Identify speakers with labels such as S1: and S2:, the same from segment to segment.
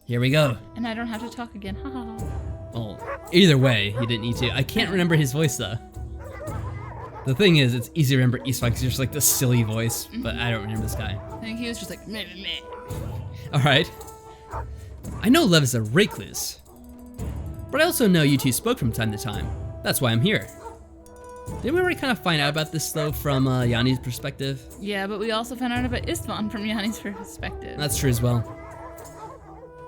S1: Here we go.
S2: And I don't have to talk again. Haha.
S1: Well, either way, he didn't need to. I can't remember his voice though. The thing is, it's easy to remember Eastman because he's just like this silly voice, but I don't remember this guy.
S2: I think he was just like meh meh meh.
S1: Alright. I know Lev is a recluse, but I also know you two spoke from time to time. That's why I'm here. Didn't we already kind of find out about this though from Yanni's perspective?
S2: Yeah, but we also found out about Istvan from Yanni's perspective.
S1: That's true as well.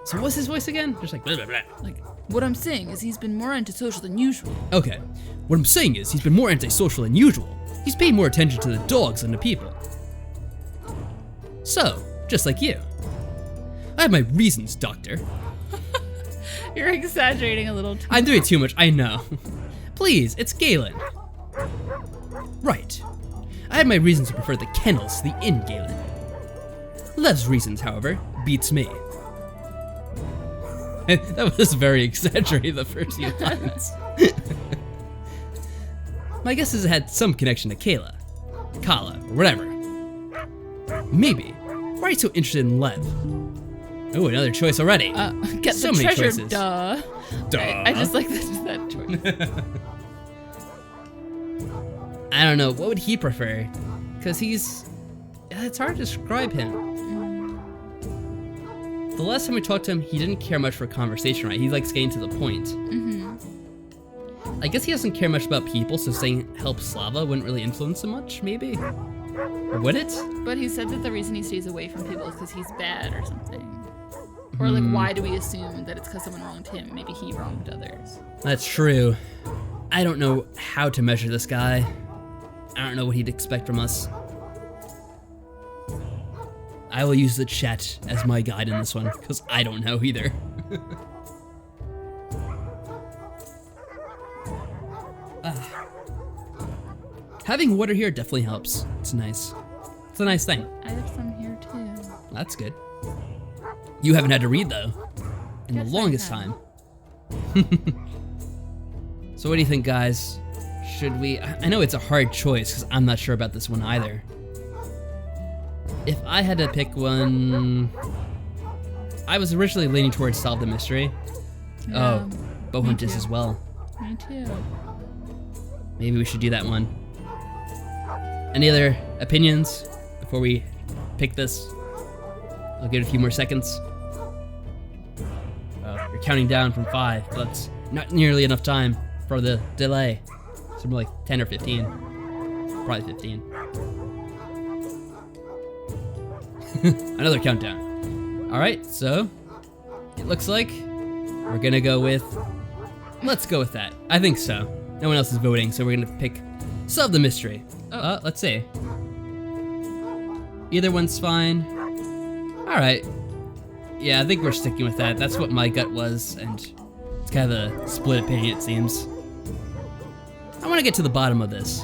S1: So what's his voice again? Just like blah, blah, blah.
S2: Like, what I'm saying is he's been more antisocial than usual.
S1: Okay, what I'm saying is he's been more antisocial than usual. He's paid more attention to the dogs than the people. So, just like you. I have my reasons, Doctor.
S2: You're exaggerating a little too.
S1: I'm doing too much, I know. Please, it's Galen. Right. I have my reasons to prefer the kennels to the inn, Galen. Lev's reasons, however, beats me. That was very exaggerated, the first few lines. My guess is it had some connection to Kala, or whatever. Maybe. Why are you so interested in Lev? Oh, another choice already.
S2: Get
S1: so
S2: the
S1: many
S2: treasure,
S1: choices.
S2: duh. I just like that choice.
S1: I don't know, what would he prefer? Because it's hard to describe him. The last time we talked to him, he didn't care much for conversation, right? He likes getting to the point. I guess he doesn't care much about people, so saying help Slava wouldn't really influence him much, maybe? Or would it?
S2: But he said that the reason he stays away from people is because he's bad or something. Or like, why do we assume that it's because someone wronged him? Maybe he wronged others.
S1: That's true. I don't know how to measure this guy. I don't know what he'd expect from us. I will use the chat as my guide in this one, because I don't know either. Having water here definitely helps. It's nice. It's a nice thing.
S2: I have some here too.
S1: That's good. You haven't had to read though, in
S2: Yes,
S1: the longest
S2: I
S1: time. So what do you think, guys? Should we? I know it's a hard choice because I'm not sure about this one either. If I had to pick one, I was originally leaning towards Solve the Mystery.
S2: Yeah,
S1: Oh, Bohunt is as well.
S2: Me too.
S1: Maybe we should do that one. Any other opinions before we pick this? I'll give it a few more seconds. You're counting down from 5, but that's not nearly enough time for the delay. So more like 10 or 15. Probably 15. Another countdown. Alright, so it looks like we're gonna go with, let's go with that. I think so. No one else is voting, so we're gonna pick Solve the Mystery. Let's see. Either one's fine. Alright. Yeah, I think we're sticking with that. That's what my gut was, and it's kind of a split opinion, it seems. I want to get to the bottom of this.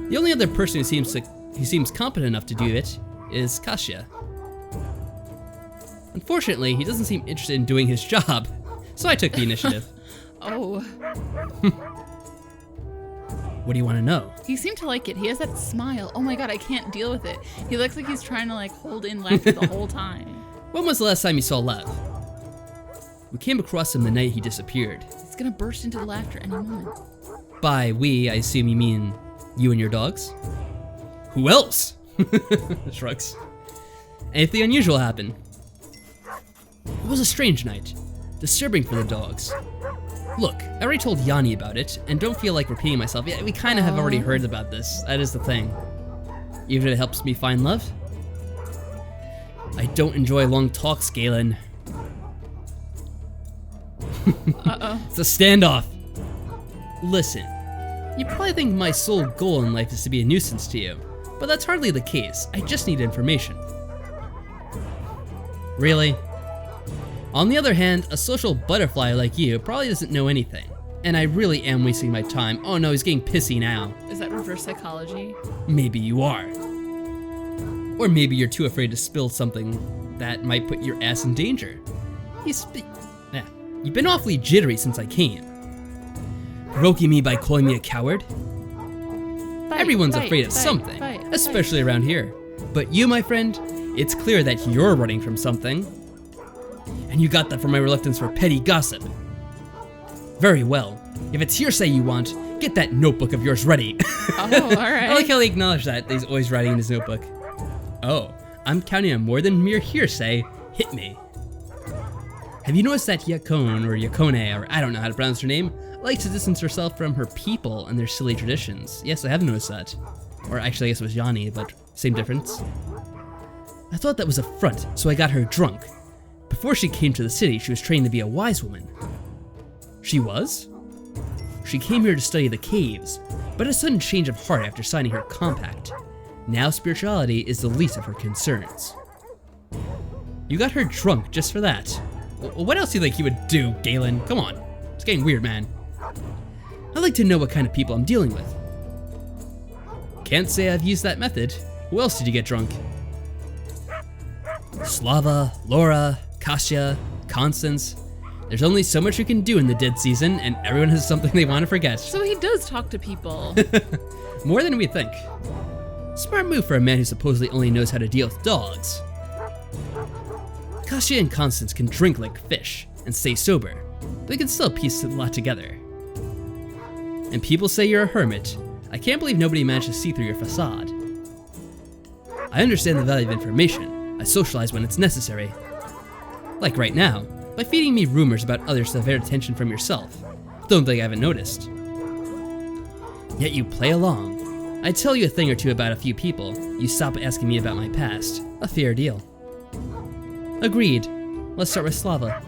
S1: The only other person who seems competent enough to do it is Kasia. Unfortunately, he doesn't seem interested in doing his job, so I took the initiative.
S2: Oh.
S1: What do you want to know?
S2: He seemed to like it. He has that smile. Oh my god, I can't deal with it. He looks like he's trying to like hold in laughter the whole time.
S1: When was the last time you saw Lev? We came across him the night he disappeared.
S2: He's gonna burst into laughter any moment.
S1: By we, I assume you mean you and your dogs? Who else? Shrugs. Anything unusual happened? It was a strange night. Disturbing for the dogs. Look, I already told Yanni about it, and don't feel like repeating myself. Yeah, we kind of have already heard about this. That is the thing. Even if it helps me find love. I don't enjoy long talks, Galen. It's a standoff. Listen, you probably think my sole goal in life is to be a nuisance to you, but that's hardly the case. I just need information. Really? On the other hand, a social butterfly like you probably doesn't know anything, and I really am wasting my time. Oh no, he's getting pissy now.
S2: Is that reverse psychology?
S1: Maybe you are. Or maybe you're too afraid to spill something that might put your ass in danger. You've been awfully jittery since I came. Provoking me by calling me a coward? Everyone's afraid of something, especially around here. But you, my friend, it's clear that you're running from something. And you got that from my reluctance for petty gossip. Very well. If it's hearsay you want, get that notebook of yours ready.
S2: Oh, alright.
S1: I like how he acknowledged that he's always writing in his notebook. Oh, I'm counting on more than mere hearsay. Hit me. Have you noticed that Yakone, or Yakone, or I don't know how to pronounce her name, likes to distance herself from her people and their silly traditions? Yes, I have noticed that. Or actually, I guess it was Yanni, but same difference. I thought that was a front, so I got her drunk. Before she came to the city, she was trained to be a wise woman. She was? She came here to study the caves, but a sudden change of heart after signing her compact. Now spirituality is the least of her concerns. You got her drunk just for that. What else do you think you would do, Galen? Come on. It's getting weird, man. I'd like to know what kind of people I'm dealing with. Can't say I've used that method. Who else did you get drunk? Slava, Laura, Kasia, Constance. There's only so much you can do in the dead season, and everyone has something they want to forget.
S2: So he does talk to people.
S1: More than we think. Smart move for a man who supposedly only knows how to deal with dogs. Kasia and Constance can drink like fish and stay sober, but they can still piece a lot together. And people say you're a hermit. I can't believe nobody managed to see through your facade. I understand the value of information. I socialize when it's necessary. Like right now, by feeding me rumors about others to divert attention from yourself. Don't think I haven't noticed. Yet you play along. I tell you a thing or two about a few people. You stop asking me about my past. A fair deal. Agreed. Let's start with Slava.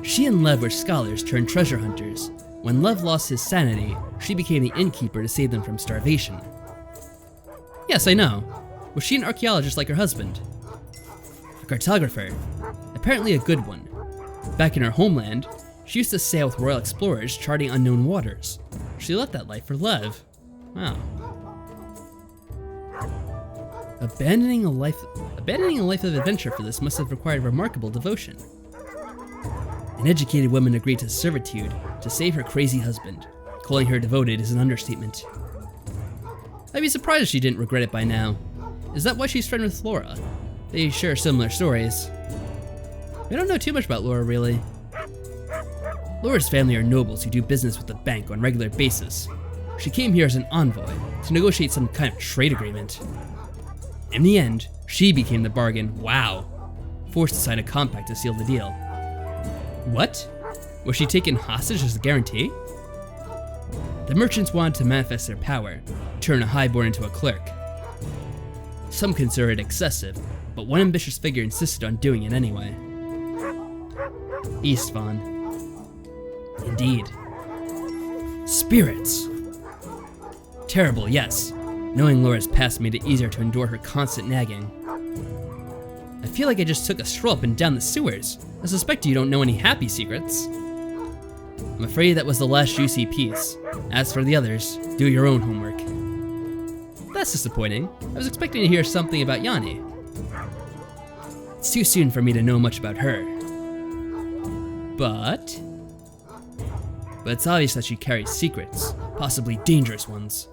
S1: She and Lev were scholars turned treasure hunters. When Lev lost his sanity, she became the innkeeper to save them from starvation. Yes, I know. Was she an archaeologist like her husband? A cartographer. Apparently a good one. Back in her homeland, she used to sail with royal explorers charting unknown waters. She left that life for Lev. Wow. Abandoning a life of adventure for this must have required remarkable devotion. An educated woman agreed to servitude to save her crazy husband. Calling her devoted is an understatement. I'd be surprised if she didn't regret it by now. Is that why she's friends with Laura? They share similar stories. We don't know too much about Laura, really. Laura's family are nobles who do business with the bank on a regular basis. She came here as an envoy to negotiate some kind of trade agreement. In the end, she became the bargain. Wow. Forced to sign a compact to seal the deal. What? Was she taken hostage as a guarantee? The merchants wanted to manifest their power, turn a highborn into a clerk. Some consider it excessive, but one ambitious figure insisted on doing it anyway. Istvan. Indeed. Spirits. Terrible, yes. Knowing Laura's past made it easier to endure her constant nagging. I feel like I just took a stroll up and down the sewers. I suspect you don't know any happy secrets. I'm afraid that was the last juicy piece. As for the others, do your own homework. That's disappointing. I was expecting to hear something about Yanni. It's too soon for me to know much about her. But it's obvious that she carries secrets, possibly dangerous ones.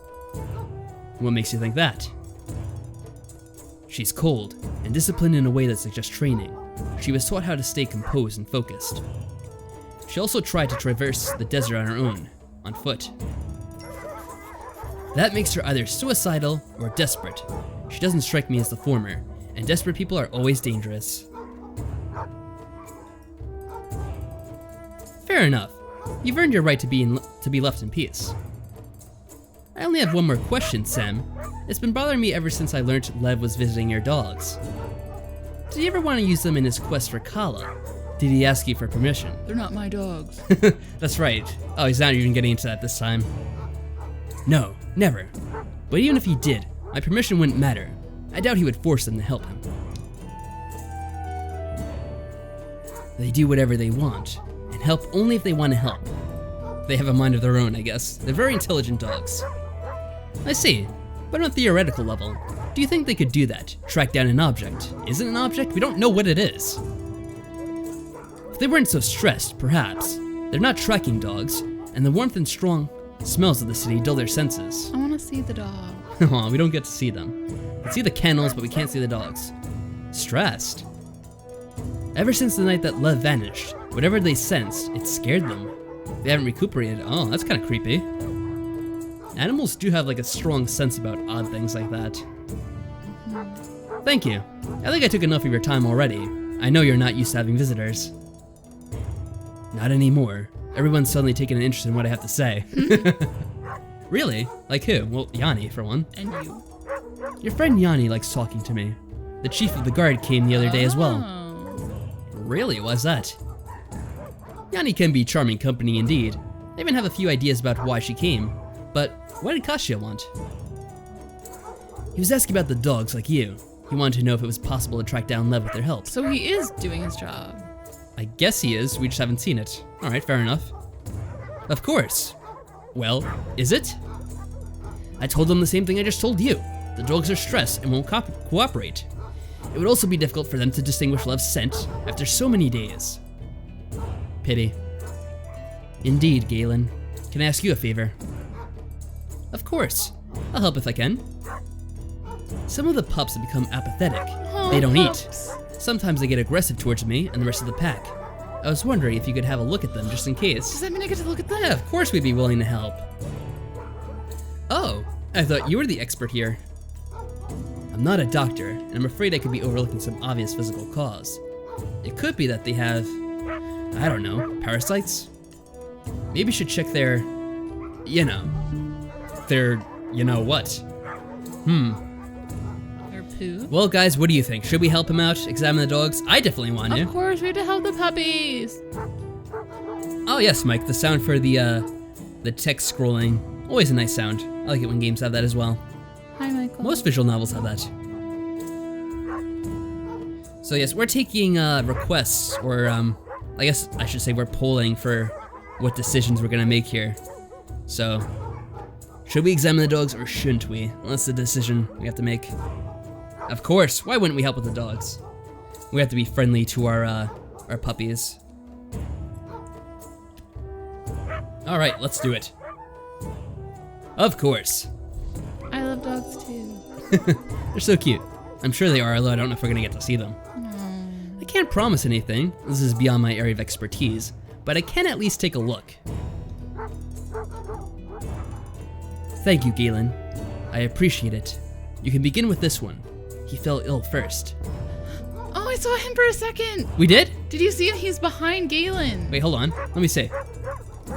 S1: What makes you think that? She's cold and disciplined in a way that suggests training. She was taught how to stay composed and focused. She also tried to traverse the desert on her own, on foot. That makes her either suicidal or desperate. She doesn't strike me as the former, and desperate people are always dangerous. Fair enough. You've earned your right to be left in peace. I only have one more question, Sam. It's been bothering me ever since I learned Lev was visiting your dogs. Did he ever want to use them in his quest for Kala? Did he ask you for permission?
S2: They're not my dogs.
S1: That's right. Oh, he's not even getting into that this time. No, never. But even if he did, my permission wouldn't matter. I doubt he would force them to help him. They do whatever they want, and help only if they want to help. They have a mind of their own, I guess. They're very intelligent dogs. I see, but on a theoretical level, do you think they could do that? Track down an object? Is it an object? We don't know what it is. If they weren't so stressed, perhaps. They're not tracking dogs, and the warmth and strong smells of the city dull their senses.
S2: I want to see the dog.
S1: Aw, we don't get to see them. We can see the kennels, but we can't see the dogs. Stressed? Ever since the night that Lev vanished, whatever they sensed, it scared them. They haven't recuperated. Oh, that's kind of creepy. Animals do have like a strong sense about odd things like that. Thank you. I think I took enough of your time already. I know you're not used to having visitors. Not anymore. Everyone's suddenly taking an interest in what I have to say. Really? Like who? Well, Yanni, for one.
S2: And you.
S1: Your friend Yanni likes talking to me. The chief of the guard came the other day as well. Really? Why's that? Yanni can be charming company indeed. I even have a few ideas about why she came. But what did Kasia want? He was asking about the dogs like you. He wanted to know if it was possible to track down Lev with their help.
S2: So he is doing his job.
S1: I guess he is, we just haven't seen it. Alright, fair enough. Of course. Well, is it? I told them the same thing I just told you. The dogs are stressed and won't cooperate. It would also be difficult for them to distinguish Lev's scent after so many days. Pity. Indeed, Galen. Can I ask you a favor? Of course. I'll help if I can. Some of the pups have become apathetic.
S2: Oh,
S1: they don't
S2: pups.
S1: eat. Sometimes they get aggressive towards me and the rest of the pack. I was wondering if you could have a look at them just in case.
S2: Does that mean I get to look at them?
S1: Yeah, of course we'd be willing to help. Oh, I thought you were the expert here. I'm not a doctor, and I'm afraid I could be overlooking some obvious physical cause. It could be that they have, I don't know, parasites? Maybe you should check their, you know what.
S2: Or poo?
S1: Well guys, what do you think? Should we help him out, examine the dogs? I definitely want to.
S2: Of course, we have to help the puppies.
S1: Oh yes, Mike, the sound for the text scrolling. Always a nice sound. I like it when games have that as well.
S2: Hi, Michael.
S1: Most visual novels have that. So yes, we're taking requests, or I guess I should say we're polling for what decisions we're gonna make here. So, should we examine the dogs or shouldn't we? Well, that's the decision we have to make. Of course, why wouldn't we help with the dogs? We have to be friendly to our puppies. All right, let's do it. Of course.
S2: I love dogs too.
S1: They're so cute. I'm sure they are, although I don't know if we're gonna get to see them. I can't promise anything. This is beyond my area of expertise, but I can at least take a look. Thank you, Galen. I appreciate it. You can begin with this one. He fell ill first.
S2: Oh, I saw him for a second.
S1: We did?
S2: Did you see him? He's behind Galen.
S1: Wait, hold on. Let me see.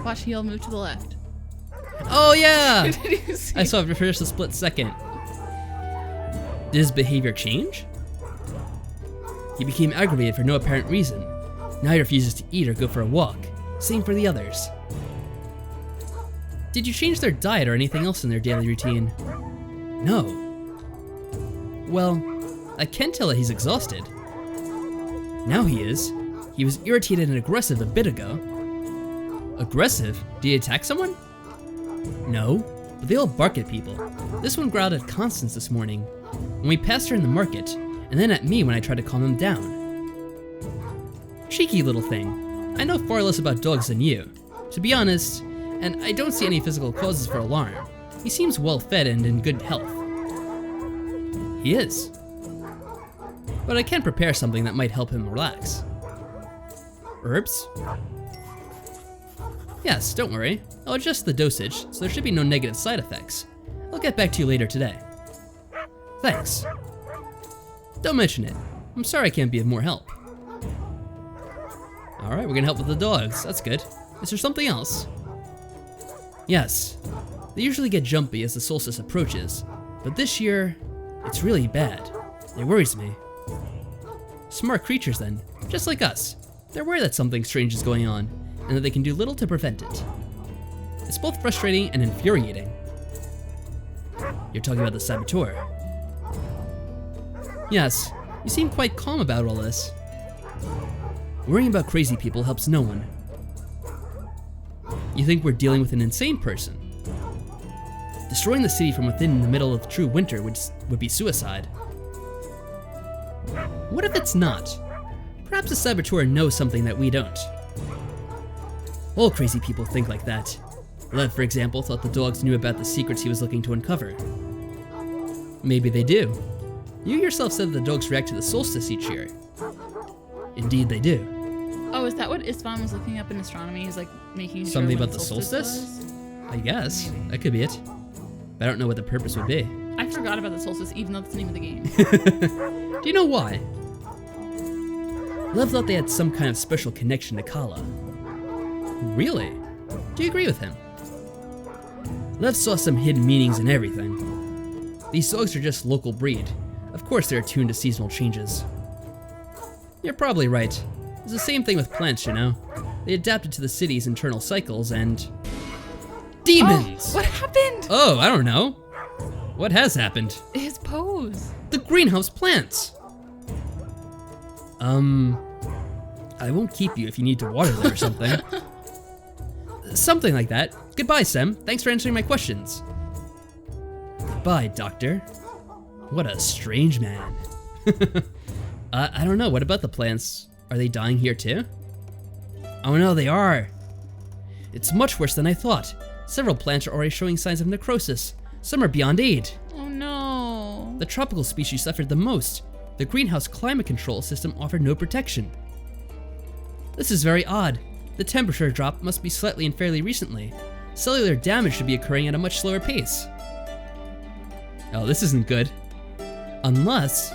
S2: Watch, he'll move to the left.
S1: Oh yeah!
S2: Did you see?
S1: I saw it for just a split second. Did his behavior change? He became aggravated for no apparent reason. Now he refuses to eat or go for a walk. Same for the others. Did you change their diet or anything else in their daily routine? No. Well, I can tell that he's exhausted. Now he is. He was irritated and aggressive a bit ago. Aggressive? Did he attack someone? No, but they all bark at people. This one growled at Constance this morning, when we passed her in the market, and then at me when I tried to calm him down. Cheeky little thing. I know far less about dogs than you, to be honest, and I don't see any physical causes for alarm. He seems well fed and in good health. He is. But I can prepare something that might help him relax. Herbs? Yes, don't worry. I'll adjust the dosage, so there should be no negative side effects. I'll get back to you later today. Thanks. Don't mention it. I'm sorry I can't be of more help. Alright, we're gonna help with the dogs. That's good. Is there something else? Yes. They usually get jumpy as the solstice approaches, but this year, it's really bad. It worries me. Smart creatures then, just like us. They're aware that something strange is going on, and that they can do little to prevent it. It's both frustrating and infuriating. You're talking about the saboteur. Yes, you seem quite calm about all this. Worrying about crazy people helps no one. You think we're dealing with an insane person? Destroying the city from within in the middle of true winter would be suicide. What if it's not? Perhaps the saboteur knows something that we don't. All crazy people think like that. Lev, for example, thought the dogs knew about the secrets he was looking to uncover. Maybe they do. You yourself said that the dogs react to the solstice each year. Indeed they do.
S2: Oh, is that what Istvan was looking up in astronomy? He's like making sure
S1: Something
S2: when
S1: about the solstice?
S2: was?
S1: I guess.
S2: Maybe.
S1: That could be it. But I don't know what the purpose would be.
S2: I forgot about the solstice, even though that's the name of the game.
S1: Do you know why? Lev thought they had some kind of special connection to Kala. Really? Do you agree with him? Lev saw some hidden meanings in everything. These dogs are just local breed. Of course they're attuned to seasonal changes. You're probably right. It's the same thing with plants, you know? They adapted to the city's internal cycles and... Demons!
S2: Oh, what happened?
S1: Oh, I don't know. What has happened?
S2: His pose.
S1: The greenhouse plants! I won't keep you if you need to water them or something. Something like that. Goodbye, Sem. Thanks for answering my questions. Goodbye, Doctor. What a strange man. I don't know. What about the plants? Are they dying here too? Oh no, they are. It's much worse than I thought. Several plants are already showing signs of necrosis. Some are beyond aid.
S2: Oh no.
S1: The tropical species suffered the most. The greenhouse climate control system offered no protection. This is very odd. The temperature drop must be slightly and fairly recently. Cellular damage should be occurring at a much slower pace. Oh, this isn't good. Unless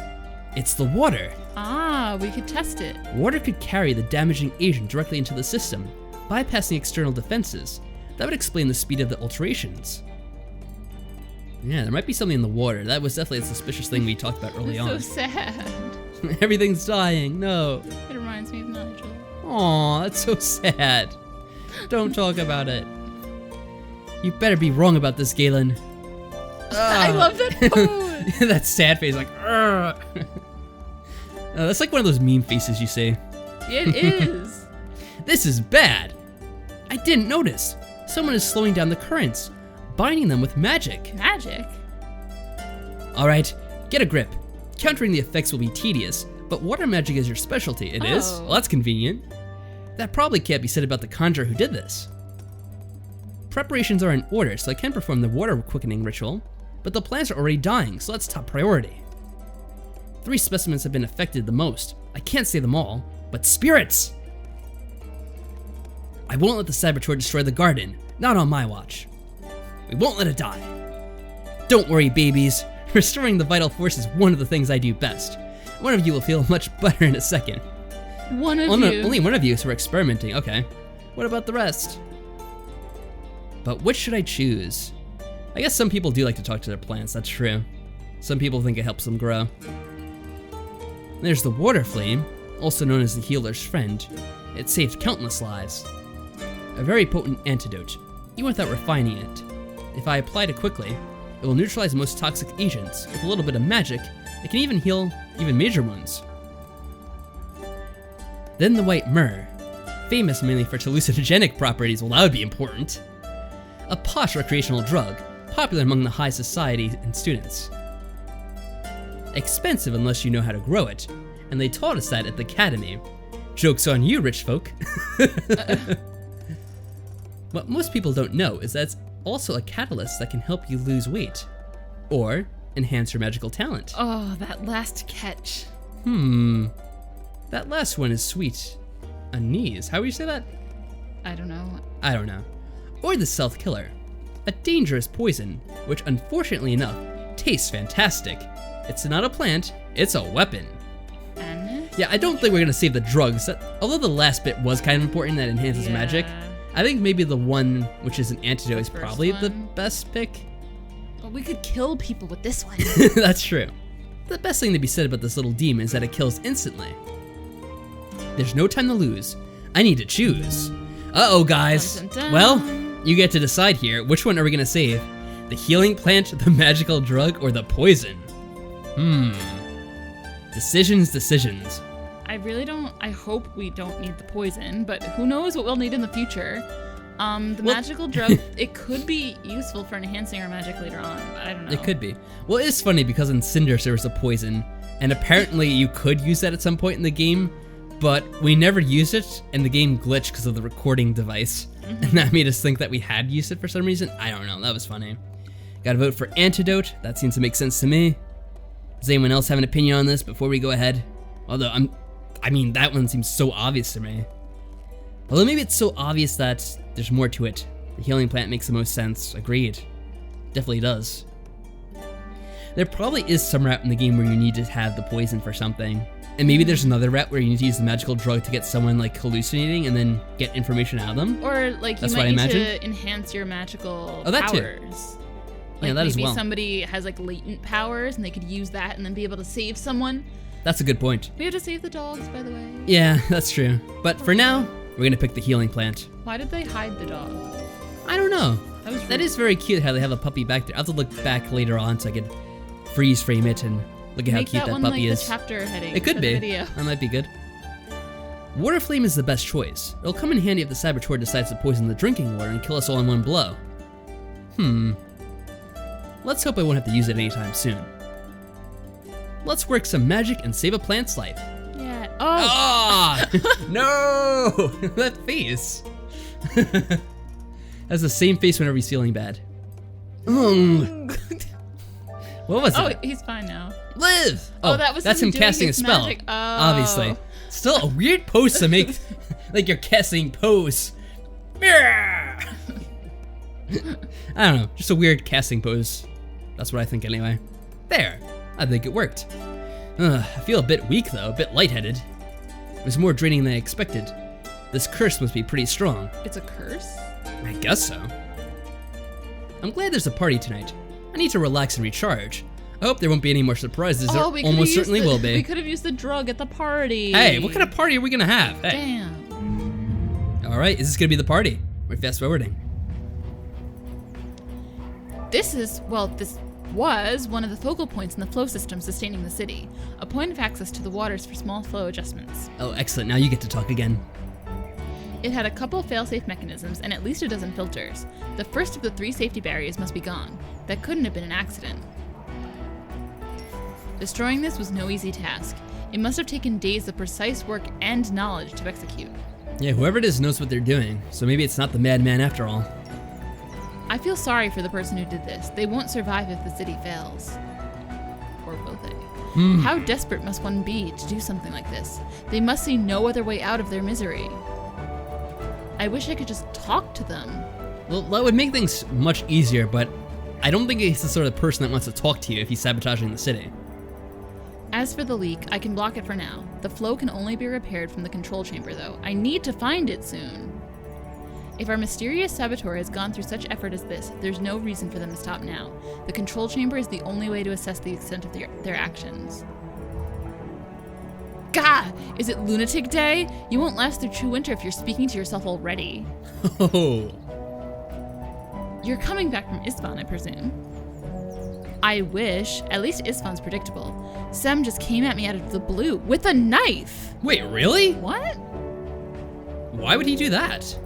S1: it's the water.
S2: Ah, we could test it.
S1: Water could carry the damaging agent directly into the system, bypassing external defenses. That would explain the speed of the alterations. Yeah, there might be something in the water. That was definitely a suspicious thing we talked about early
S2: It's
S1: on.
S2: so sad.
S1: Everything's dying, no.
S2: It reminds me of Nigel.
S1: Aw, that's so sad. Don't talk about it. You better be wrong about this, Galen.
S2: I love that pose.
S1: That sad face, like, that's like one of those meme faces you see.
S2: It is.
S1: This is bad. I didn't notice. Someone is slowing down the currents, binding them with magic.
S2: Magic?
S1: All right, get a grip. Countering the effects will be tedious, but water magic is your specialty. It is?
S2: Oh.
S1: Well, that's convenient. That probably can't be said about the conjurer who did this. Preparations are in order, so I can perform the water quickening ritual, but the plants are already dying, so that's top priority. 3 specimens have been affected the most. I can't say them all, but spirits! I won't let the saboteur destroy the garden, not on my watch. We won't let it die. Don't worry, babies. Restoring the vital force is one of the things I do best. One of you will feel much better in a second.
S2: One of
S1: No,
S2: you.
S1: only one of you, so we're experimenting. Okay. What about the rest? But which should I choose? I guess some people do like to talk to their plants, that's true. Some people think it helps them grow. There's the water flame, also known as the healer's friend. It saved countless lives. A very potent antidote, even without refining it. If I applied it quickly, it will neutralize most toxic agents. With a little bit of magic, it can even heal even major wounds. Then the white myrrh, famous mainly for its hallucinogenic properties. Well, that would be important. A posh recreational drug, popular among the high society and students. Expensive unless you know how to grow it, and they taught us that at the academy. Joke's on you, rich folk. What most people don't know is that it's also a catalyst that can help you lose weight, or enhance your magical talent.
S2: Oh, that last catch.
S1: That last one is sweet. Anise, how would you say that?
S2: I don't know.
S1: I don't know. Or the stealth killer, a dangerous poison, which unfortunately enough, tastes fantastic. It's not a plant, it's a weapon.
S2: And?
S1: Yeah, I don't think we're gonna save the drugs. Although the last bit was kind of important, that enhances magic. I think maybe the one which is an antidote is
S2: First
S1: probably the
S2: one.
S1: best pick.
S2: But we could kill people with this one.
S1: That's true. The best thing to be said about this little demon is that it kills instantly. There's no time to lose. I need to choose. Uh-oh, guys.
S2: Dun, dun, dun.
S1: Well, you get to decide here. Which one are we gonna save? The healing plant, the magical drug, or the poison? Decisions.
S2: I hope we don't need the poison, but who knows what we'll need in the future. Magical drug, it could be useful for enhancing our magic later on, but I don't know.
S1: It could be. Well, it is funny because in Cinders there was a poison, and apparently you could use that at some point in the game, but we never used it, and the game glitched because of the recording device, and that made us think that we had used it for some reason. I don't know, that was funny. Gotta vote for antidote, that seems to make sense to me. Does anyone else have an opinion on this before we go ahead? Although, I mean, that one seems so obvious to me. Although maybe it's so obvious that there's more to it. The healing plant makes the most sense. Agreed. Definitely does. There probably is some route in the game where you need to have the poison for something. And maybe there's another route where you need to use the magical drug to get someone like hallucinating and then get information out of them.
S2: Or like you might need to enhance your magical powers.
S1: Too.
S2: Like
S1: yeah, that as well.
S2: Maybe somebody has like latent powers and they could use that and then be able to save someone.
S1: That's a good point.
S2: We have to save the dogs, by the way.
S1: Yeah, that's true. But for now, we're gonna pick the healing plant.
S2: Why did they hide the dog?
S1: I don't know.
S2: That
S1: is very cute how they have a puppy back there. I'll have to look back later on so I could freeze frame it and look at how cute that puppy is.
S2: The chapter heading.
S1: It could be.
S2: Video.
S1: That might be good. Water flame is the best choice. It'll come in handy if the saboteur decides to poison the drinking water and kill us all in one blow. Let's hope I won't have to use it anytime soon. Let's work some magic and save a plant's life.
S2: Yeah.
S1: Oh! No! That face. Has the same face whenever he's feeling bad. What was that?
S2: Oh, he's fine now.
S1: Live!
S2: Oh, that's
S1: him casting a spell.
S2: Magic. Oh.
S1: Obviously. Still a weird pose to make, like you're casting pose. I don't know, just a weird casting pose. That's what I think anyway. There, I think it worked. I feel a bit weak though, a bit lightheaded. It was more draining than I expected. This curse must be pretty strong.
S2: It's a curse?
S1: I guess so. I'm glad there's a party tonight. I need to relax and recharge. I hope there won't be any more surprises. There almost certainly will be.
S2: We could have used the drug at the party.
S1: Hey, what kind of party are we gonna have? Hey.
S2: Damn.
S1: All right, is this gonna be the party? We're fast forwarding.
S2: This was one of the focal points in the flow system sustaining the city. A point of access to the waters for small flow adjustments.
S1: Oh, excellent. Now you get to talk again.
S2: It had a couple fail-safe mechanisms and at least a dozen filters. The first of the 3 safety barriers must be gone. That couldn't have been an accident. Destroying this was no easy task. It must have taken days of precise work and knowledge to execute.
S1: Yeah, whoever it is knows what they're doing, so maybe it's not the madman after all.
S2: I feel sorry for the person who did this. They won't survive if the city fails. Or will they? How desperate must one be to do something like this? They must see no other way out of their misery. I wish I could just talk to them.
S1: Well, that would make things much easier, but I don't think he's the sort of person that wants to talk to you if he's sabotaging the city.
S2: As for the leak, I can block it for now. The flow can only be repaired from the control chamber, though. I need to find it soon. If our mysterious saboteur has gone through such effort as this, there's no reason for them to stop now. The control chamber is the only way to assess the extent of their actions. Gah! Is it Lunatic Day? You won't last through true winter if you're speaking to yourself already.
S1: Oh.
S2: You're coming back from Isfahan, I presume. I wish. At least Isfahan's predictable. Sem just came at me out of the blue with a knife.
S1: Wait, really?
S2: What?
S1: Why would he do that?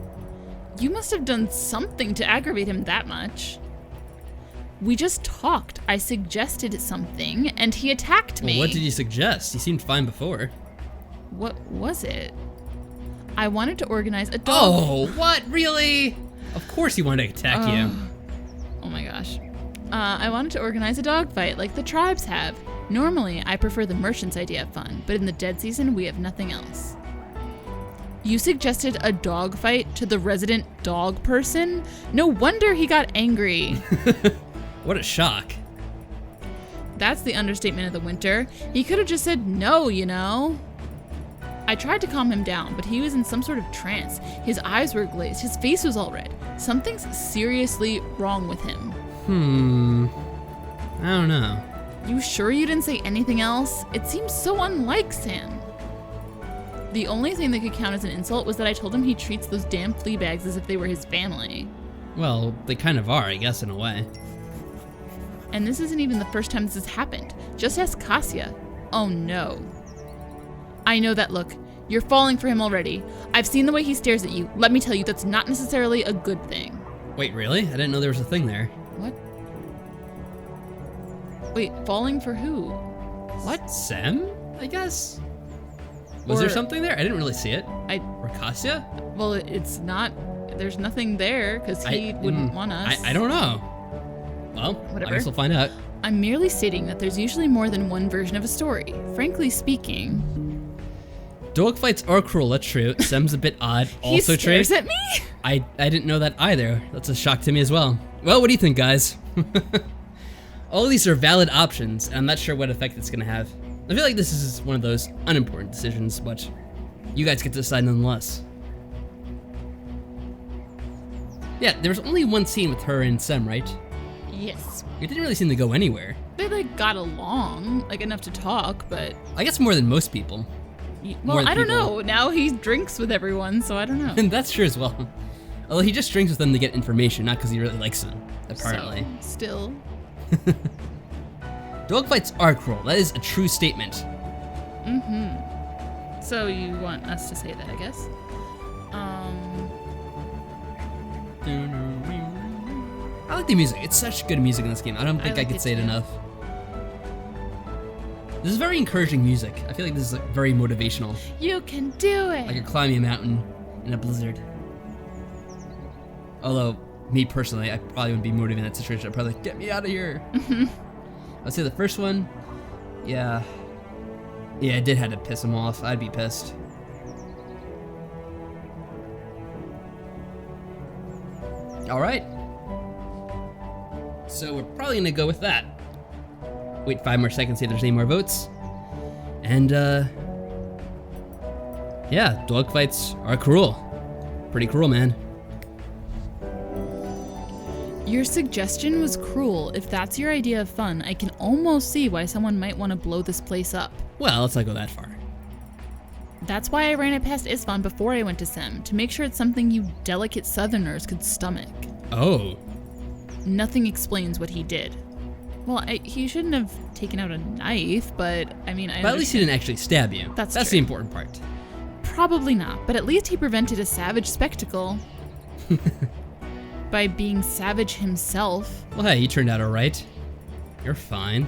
S2: You must have done something to aggravate him that much. We just talked. I suggested something, and he attacked me.
S1: Well, what did you suggest? He seemed fine before.
S2: What was it? I wanted to organize a dog.
S1: Oh, what? Really? Of course he wanted to attack you.
S2: Oh my gosh. I wanted to organize a dog fight like the tribes have. Normally, I prefer the merchant's idea of fun, but in the dead season, we have nothing else. You suggested a dog fight to the resident dog person? No wonder he got angry.
S1: What a shock.
S2: That's the understatement of the winter. He could have just said no, you know. I tried to calm him down, but he was in some sort of trance. His eyes were glazed, his face was all red. Something's seriously wrong with him.
S1: I don't know.
S2: You sure you didn't say anything else? It seems so unlike Sam. The only thing that could count as an insult was that I told him he treats those damn flea bags as if they were his family.
S1: Well, they kind of are, I guess, in a way.
S2: And this isn't even the first time this has happened. Just ask Cassia. Oh no. I know that look. You're falling for him already. I've seen the way he stares at you. Let me tell you, that's not necessarily a good thing.
S1: Wait, really? I didn't know there was a thing there.
S2: What? Wait, falling for who? What?
S1: Sem, I guess? Was there something there? I didn't really see it. Or Cassia?
S2: Well, it's not. There's nothing there because he wouldn't want us.
S1: I don't know. Well,
S2: whatever.
S1: I guess we'll find out.
S2: I'm merely stating that there's usually more than one version of a story. Frankly speaking.
S1: Dog fights are cruel, that's true. Sem's a bit odd, also
S2: he
S1: true.
S2: stares at me?
S1: I didn't know that either. That's a shock to me as well. Well, what do you think, guys? All of these are valid options, and I'm not sure what effect it's gonna have. I feel like this is one of those unimportant decisions, but you guys get to decide nonetheless. Yeah, there was only one scene with her and Sem, right?
S2: Yes.
S1: It didn't really seem to go anywhere.
S2: They like got along, like enough to talk, but
S1: I guess more than most people.
S2: well, I don't know. Now he drinks with everyone, so I don't know.
S1: And that's true as well. Although he just drinks with them to get information, not because he really likes them, apparently.
S2: So, still.
S1: Dogfights are cruel. That is a true statement.
S2: Mm-hmm. So you want us to say that, I guess.
S1: I like the music. It's such good music in this game. I don't think I
S2: like
S1: could
S2: it
S1: say it
S2: too.
S1: enough. This is very encouraging music. I feel like this is like very motivational.
S2: You can do it.
S1: Like you're climbing a mountain in a blizzard. Although, me personally, I probably wouldn't be motivated in that situation. I'd probably like, get me out of here. I'd say the first one, yeah, it did have to piss him off. I'd be pissed. All right. So we're probably gonna go with that. Wait 5 more seconds, see if there's any more votes. And yeah, dogfights are cruel. Pretty cruel, man.
S2: Your suggestion was cruel. If that's your idea of fun, I can almost see why someone might want to blow this place up.
S1: Well, let's not go that far.
S2: That's why I ran it past Isfan before I went to Sem, to make sure it's something you delicate southerners could stomach.
S1: Oh.
S2: Nothing explains what he did. Well, he shouldn't have taken out a knife, but I mean,
S1: But at least he didn't actually stab you.
S2: That's
S1: the
S2: true.
S1: important part.
S2: Probably not, but at least he prevented a savage spectacle. By being savage himself.
S1: Well, hey, you turned out all right. You're fine.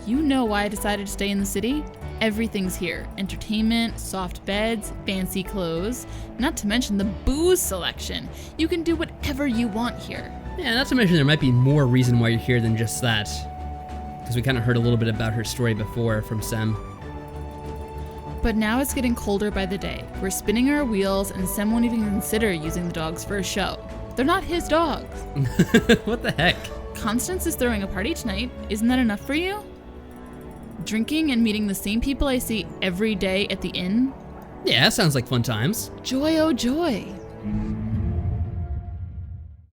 S2: You know why I decided to stay in the city? Everything's here. Entertainment, soft beds, fancy clothes, not to mention the booze selection. You can do whatever you want here.
S1: Yeah, not to mention there might be more reason why you're here than just that. Because we kind of heard a little bit about her story before from Sem.
S2: But now it's getting colder by the day. We're spinning our wheels and Sem won't even consider using the dogs for a show. They're not his dogs.
S1: What the heck?
S2: Constance is throwing a party tonight. Isn't that enough for you? Drinking and meeting the same people I see every day at the inn?
S1: Yeah, sounds like fun times.
S2: Joy, oh joy.